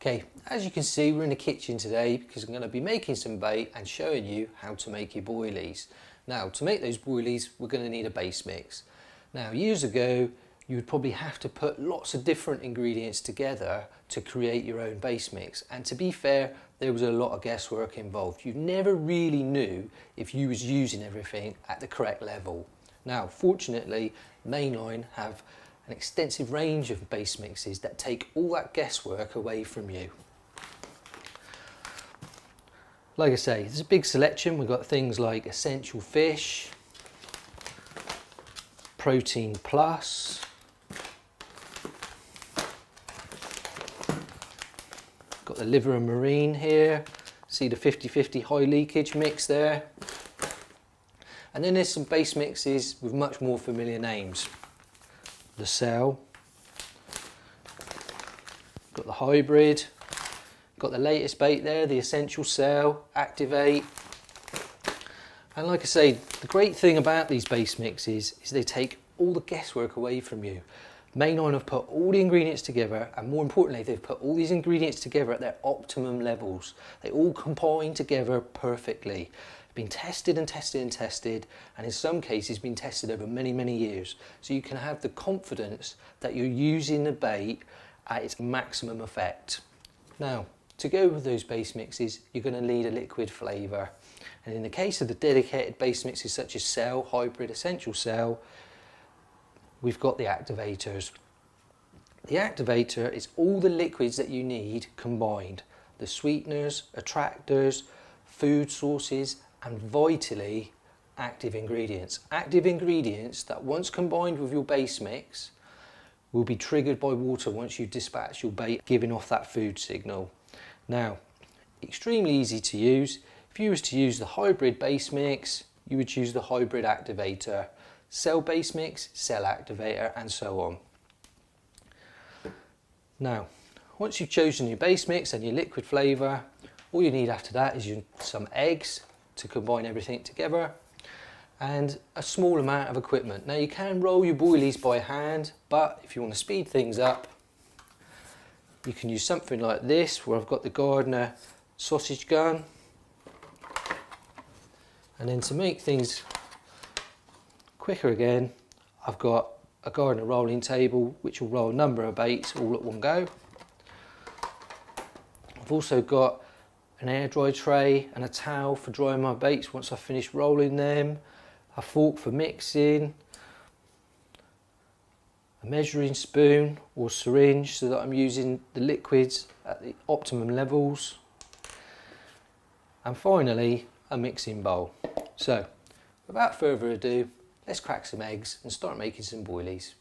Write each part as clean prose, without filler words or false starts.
Okay, as you can see, we're in the kitchen today because I'm going to be making some bait and showing you how to make your boilies. Now, to make those boilies, we're going to need a base mix. Now, years ago, you would probably have to put lots of different ingredients together to create your own base mix. And to be fair, there was a lot of guesswork involved. You never really knew if you was using everything at the correct level. Now, fortunately, Mainline have an extensive range of base mixes that take all that guesswork away from you. Like I say, there's a big selection. We've got things like Essential Fish, Protein Plus, got the Liver and Marine here, see the 50-50 high leakage mix there. And then there's some base mixes with much more familiar names. The Cell, got the Hybrid, got the latest bait there, the Essential Cell, Activate. And like I say, the great thing about these base mixes is they take all the guesswork away from you. Mainline have put all the ingredients together, and more importantly, they've put all these ingredients together at their optimum levels. They all combine together perfectly. Been tested and tested and tested, and in some cases been tested over many years, so you can have the confidence that you're using the bait at its maximum effect. Now, to go with those base mixes, you're going to need a liquid flavour, and in the case of the dedicated base mixes such as Cell, Hybrid, Essential Cell, we've got the activators. The activator is all the liquids that you need combined: the sweeteners, attractors, food sources, and vitally, active ingredients. Active ingredients that once combined with your base mix will be triggered by water once you dispatch your bait, giving off that food signal. Now, extremely easy to use. If you was to use the Hybrid base mix, you would use the Hybrid activator. Cell base mix, Cell activator, and so on. Now, once you've chosen your base mix and your liquid flavour, all you need after that is some eggs to combine everything together, and a small amount of equipment. Now, you can roll your boilies by hand, but if you want to speed things up, you can use something like this, where I've got the Gardner sausage gun. And then to make things quicker again, I've got a Gardner rolling table which will roll a number of baits all at one go. I've also got an air dry tray and a towel for drying my baits once I've finished rolling them, a fork for mixing, a measuring spoon or syringe so that I'm using the liquids at the optimum levels, and finally a mixing bowl. So without further ado, let's crack some eggs and start making some boilies.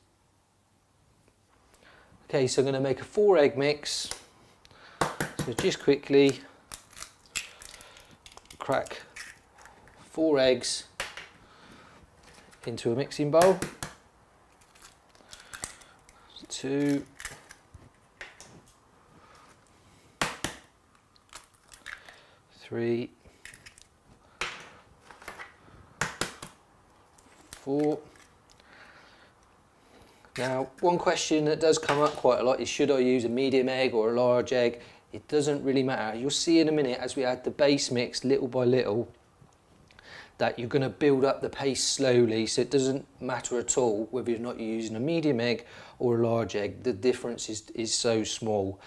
Okay, so I'm going to make a 4-egg mix. So just quickly crack 4 eggs into a mixing bowl. 2, 3, 4. Now, one question that does come up quite a lot is, should I use a medium egg or a large egg? It doesn't really matter. You'll see in a minute as we add the base mix little by little that you're going to build up the paste slowly, so it doesn't matter at all whether you're not using a medium egg or a large egg. The difference is so small.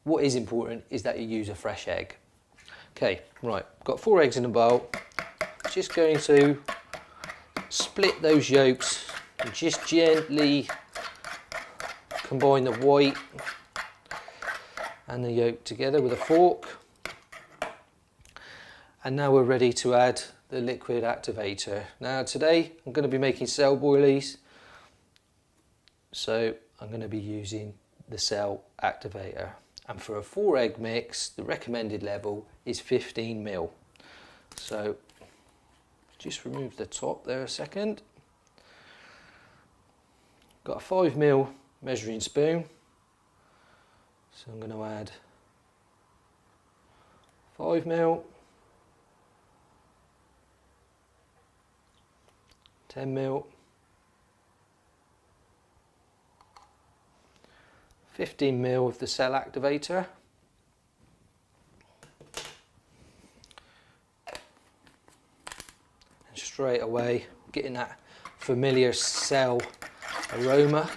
What is important is that you use a fresh egg. Okay, right, got 4 eggs in a bowl. Just going to split those yolks and just gently combine the white and the yolk together with a fork. And now we're ready to add the liquid activator. Now today I'm going to be making Cell boilies, so I'm going to be using the Cell activator. And for a 4-egg mix, the recommended level is 15 ml. So just remove the top there a second. Got a 5 ml measuring spoon. So I'm going to add 5 ml, 10 ml, 15 ml of the Cell activator. way, getting that familiar cell aroma.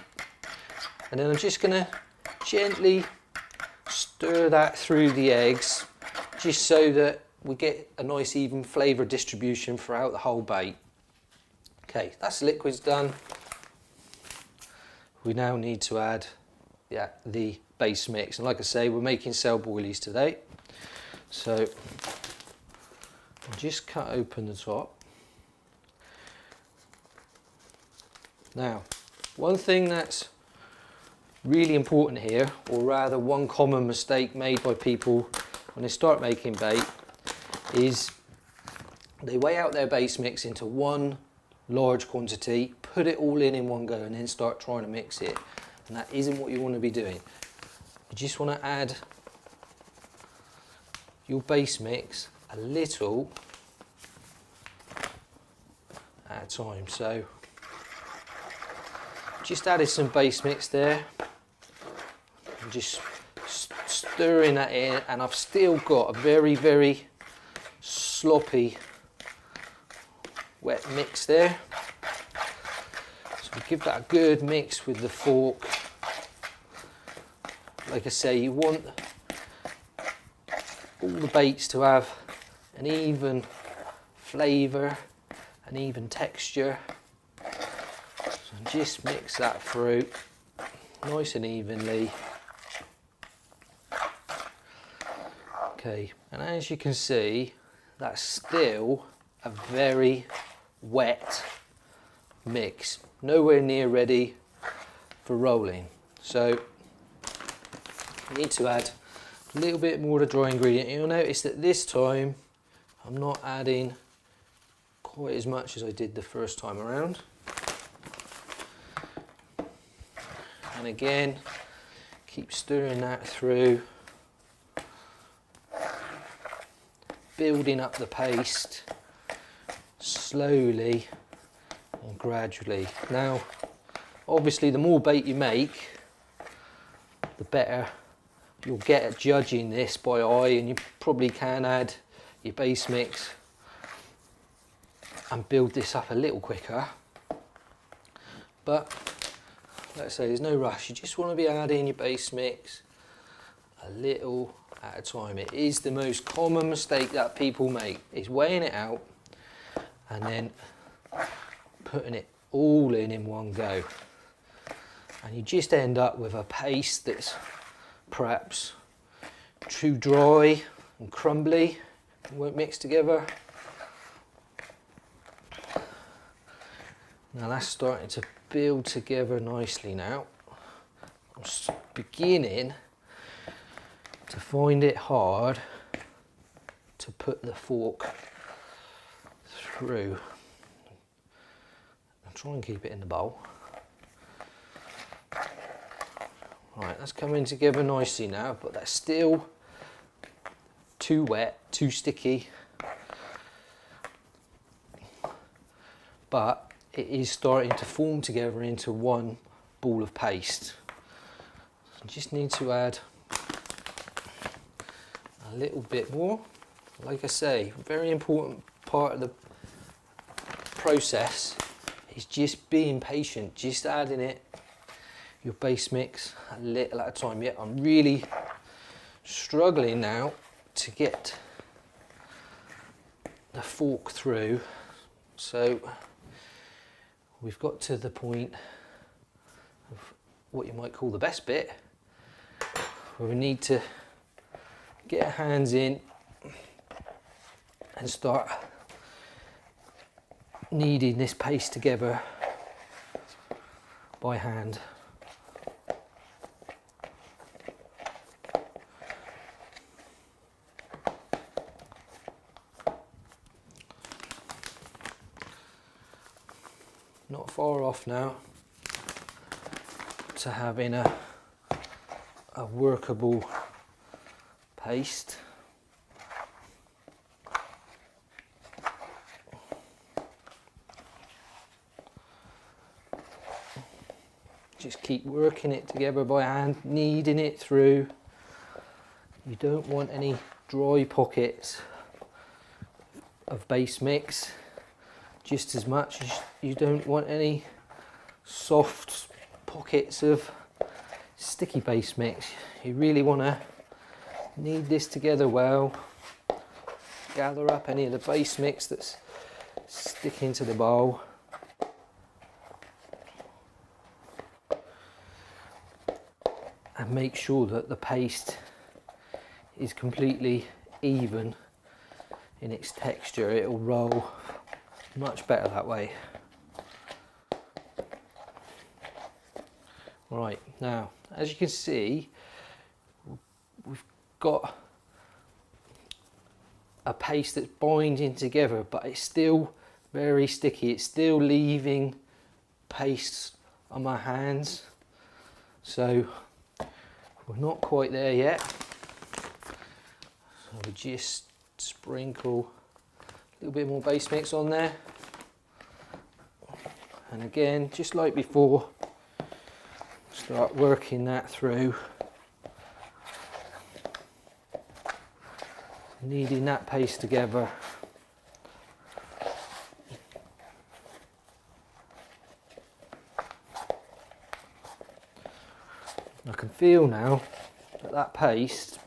And then I'm just going to gently stir that through the eggs, just so that we get a nice even flavour distribution throughout the whole bait. Okay, that's the liquids done. We now need to add the base mix, and like I say, we're making cell boilies today. So I'll just cut open the top. Now, one thing that's really important here, or rather one common mistake made by people when they start making bait, is they weigh out their base mix into one large quantity, put it all in one go, and then start trying to mix it. And that isn't what you want to be doing. You just want to add your base mix a little at a time. So just added some base mix there. I'm just stirring that in, and I've still got a very, very sloppy wet mix there. So we give that a good mix with the fork. Like I say, you want all the baits to have an even flavour, an even texture. So just mix that through nice and evenly. Okay, and as you can see, that's still a very wet mix, nowhere near ready for rolling. So you need to add a little bit more to dry ingredient. You'll notice that this time I'm not adding quite as much as I did the first time around. And again, keep stirring that through, building up the paste slowly and gradually. Now, obviously, the more bait you make, the better you'll get at judging this by eye, and you probably can add your base mix and build this up a little quicker. But let's say there's no rush. You just want to be adding your base mix a little at a time. It is the most common mistake that people make, is weighing it out and then putting it all in one go, and you just end up with a paste that's perhaps too dry and crumbly and won't mix together. Now that's starting to build together nicely now. I'm beginning to find it hard to put the fork through. I'll try and keep it in the bowl. Right, that's coming together nicely now, but that's still too wet, too sticky. But it is starting to form together into one ball of paste. I just need to add a little bit more. Like I say, very important part of the process is just being patient, just adding it, your base mix, a little at a time. Yeah, I'm really struggling now to get the fork through. So we've got to the point of what you might call the best bit, where we need to get our hands in and start kneading this paste together by hand. Not far off now to having a workable paste. Just keep working it together by hand, kneading it through. You don't want any dry pockets of base mix. just as much as you don't want any soft pockets of sticky base mix. You really want to knead this together well, gather up any of the base mix that's sticking to the bowl. And make sure that the paste is completely even in its texture. It'll roll much better that way. Right, now as you can see, we've got a paste that's binding together, but it's still very sticky. It's still leaving paste on my hands, so we're not quite there yet. So we just sprinkle a little bit more base mix on there, and again, just like before, start working that through, kneading that paste together. I can feel now that that paste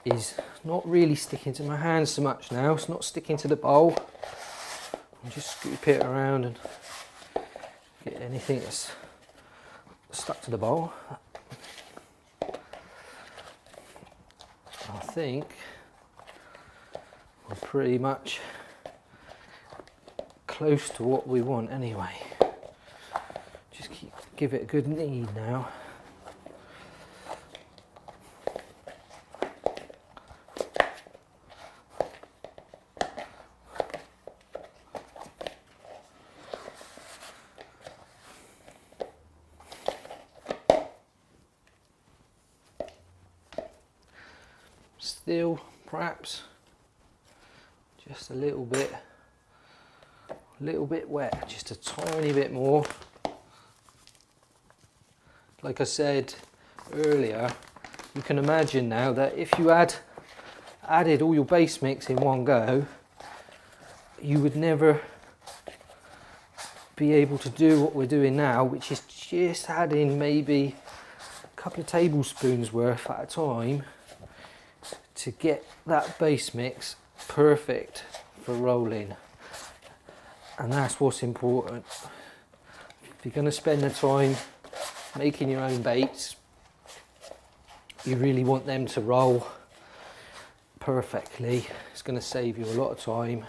is not really sticking to my hands so much now. It's not sticking to the bowl. I'll just scoop it around and get anything that's stuck to the bowl. I think we're pretty much close to what we want anyway. Just give it a good knead now. Still perhaps just a little bit wet, just a tiny bit more. Like I said earlier, you can imagine now that if you had added all your base mix in one go, you would never be able to do what we're doing now, which is just adding maybe a couple of tablespoons worth at a time to get that base mix perfect for rolling. And that's what's important. If you're going to spend the time making your own baits, you really want them to roll perfectly. It's going to save you a lot of time.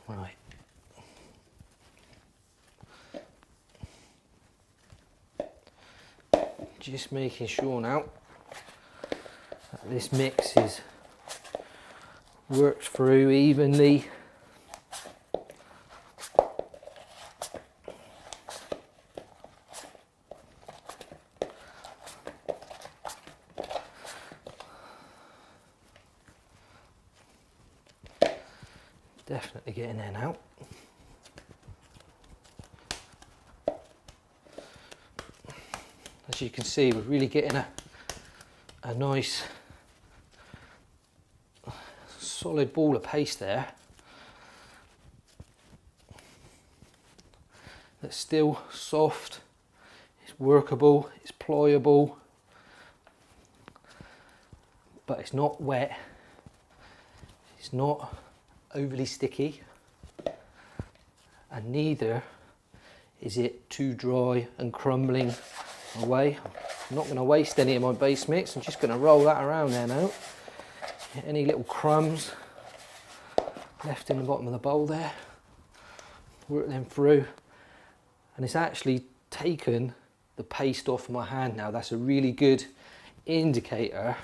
Right. Just making sure now that this mix works through evenly. Definitely getting there now. As you can see, we're really getting a nice solid ball of paste there that's still soft, it's workable, it's pliable, but it's not wet, it's not overly sticky, and neither is it too dry and crumbling away. I'm not going to waste any of my base mix. I'm just going to roll that around there now. Any little crumbs left in the bottom of the bowl there, work them through, and it's actually taken the paste off my hand now. That's a really good indicator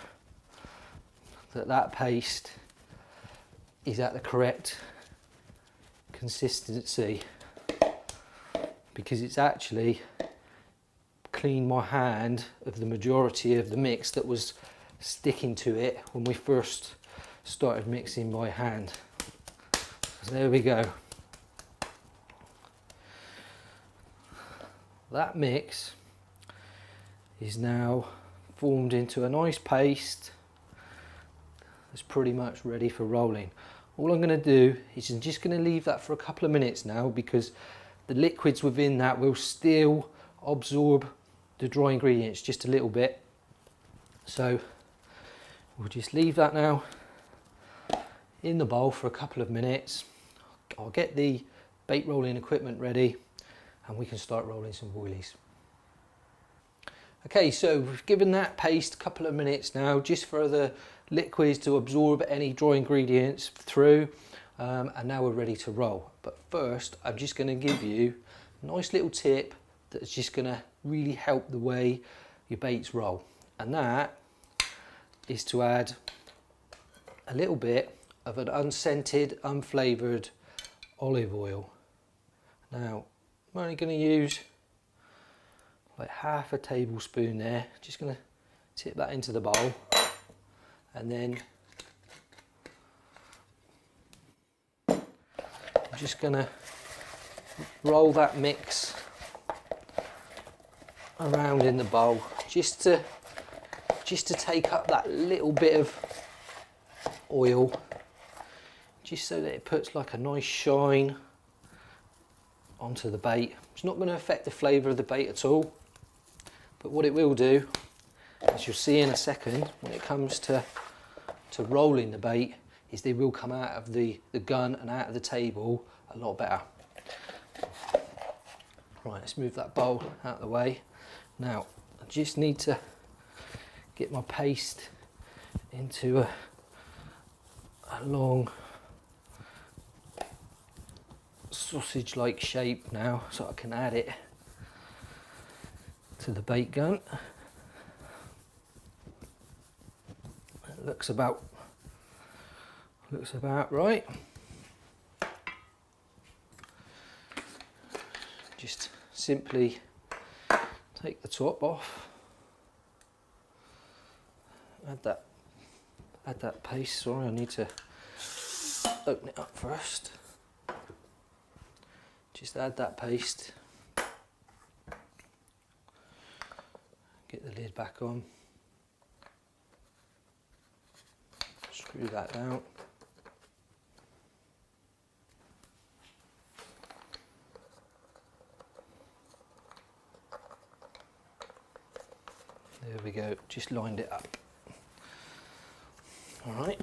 that that paste is at the correct consistency, because it's actually cleaned my hand of the majority of the mix that was sticking to it when we first started mixing by hand. So there we go. That mix is now formed into a nice paste, that's pretty much ready for rolling. All I'm going to do is I'm just going to leave that for a couple of minutes now, because the liquids within that will still absorb the dry ingredients just a little bit. So we'll just leave that now in the bowl for a couple of minutes. I'll get the bait rolling equipment ready and we can start rolling some boilies. Okay, so we've given that paste a couple of minutes now just for the liquids to absorb any dry ingredients through, and now we're ready to roll. But first I'm just going to give you a nice little tip that's just going to really help the way your baits roll, and that is to add a little bit of an unscented, unflavoured olive oil. Now I'm only going to use like half a tablespoon there. Just going to tip that into the bowl, and then I'm just going to roll that mix around in the bowl just to take up that little bit of oil, just so that it puts like a nice shine onto the bait. It's not going to affect the flavour of the bait at all, but what it will do, as you'll see in a second when it comes to rolling the bait, is they will come out of the gun and out of the table a lot better. Right, let's move that bowl out of the way. Now I just need to get my paste into a long sausage like shape now, so I can add it to the bait gun. It looks about right. Just simply take the top off, add that paste. Sorry, I need to open it up first. Just add that paste, get the lid back on, screw that down. There we go, just lined it up. Alright.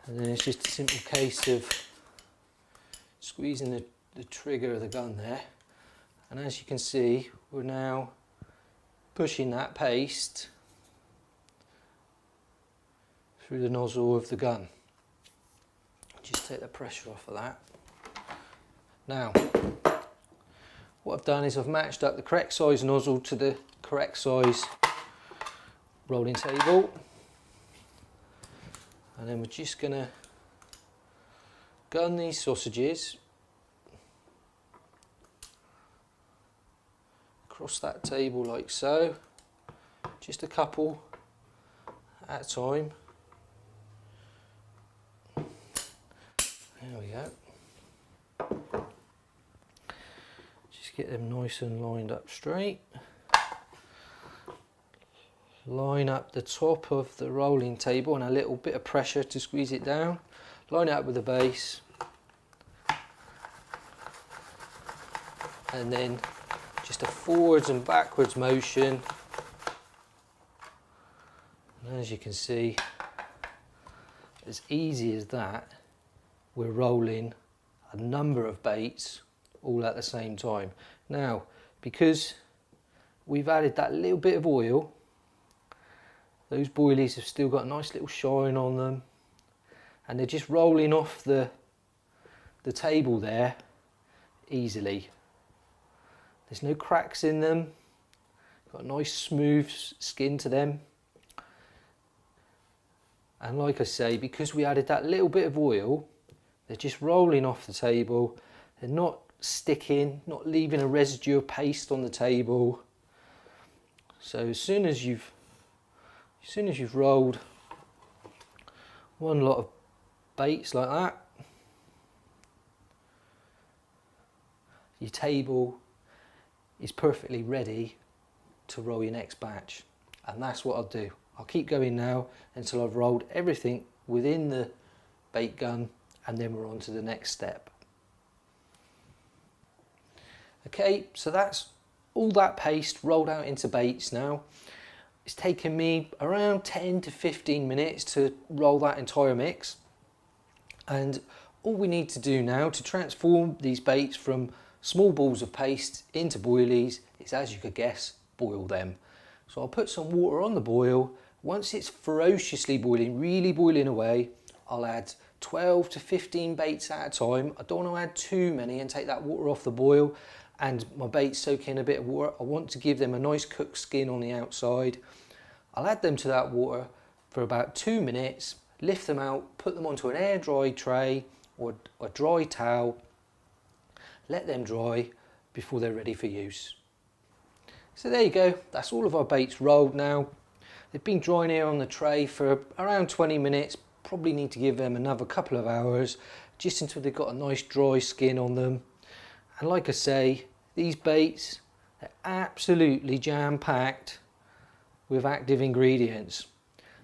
And then it's just a simple case of squeezing the trigger of the gun there. And as you can see, we're now pushing that paste through the nozzle of the gun. Just take the pressure off of that. Now, what I've done is I've matched up the correct size nozzle to the correct size rolling table. And then we're just going to gun these sausages across that table like so, just a couple at a time. There we go. Just get them nice and lined up straight. Line up the top of the rolling table and a little bit of pressure to squeeze it down. Line it up with the base, and then just a forwards and backwards motion. And as you can see, as easy as that, we're rolling a number of baits all at the same time. Now, because we've added that little bit of oil, those boilies have still got a nice little shine on them, and they're just rolling off the table there easily. There's no cracks in them, got a nice smooth skin to them. And like I say, because we added that little bit of oil, they're just rolling off the table. They're not sticking, not leaving a residue of paste on the table. So as soon as you've rolled one lot of baits like that, your table is perfectly ready to roll your next batch. And that's what I'll do. I'll keep going now until I've rolled everything within the bait gun, and then we're on to the next step. Okay, so that's all that paste rolled out into baits now. It's taken me around 10 to 15 minutes to roll that entire mix. And all we need to do now to transform these baits from small balls of paste into boilies is, as you could guess, boil them. So I'll put some water on the boil. Once it's ferociously boiling, really boiling away, I'll add 12 to 15 baits at a time. I don't want to add too many and take that water off the boil and my baits soak in a bit of water. I want to give them a nice cooked skin on the outside. I'll add them to that water for about 2 minutes, lift them out, put them onto an air dry tray or a dry towel, let them dry before they're ready for use. So there you go, that's all of our baits rolled now. They've been drying here on the tray for around 20 minutes, probably need to give them another couple of hours just until they've got a nice dry skin on them. And like I say, these baits, they're absolutely jam-packed with active ingredients.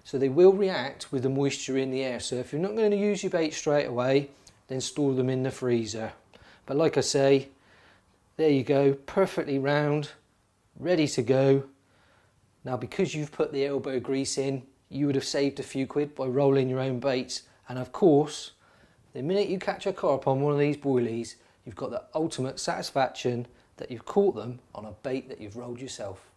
So they will react with the moisture in the air. So if you're not going to use your bait straight away, then store them in the freezer. But like I say, there you go, perfectly round, ready to go. Now because you've put the elbow grease in, you would have saved a few quid by rolling your own baits. And of course, the minute you catch a carp on one of these boilies, you've got the ultimate satisfaction that you've caught them on a bait that you've rolled yourself.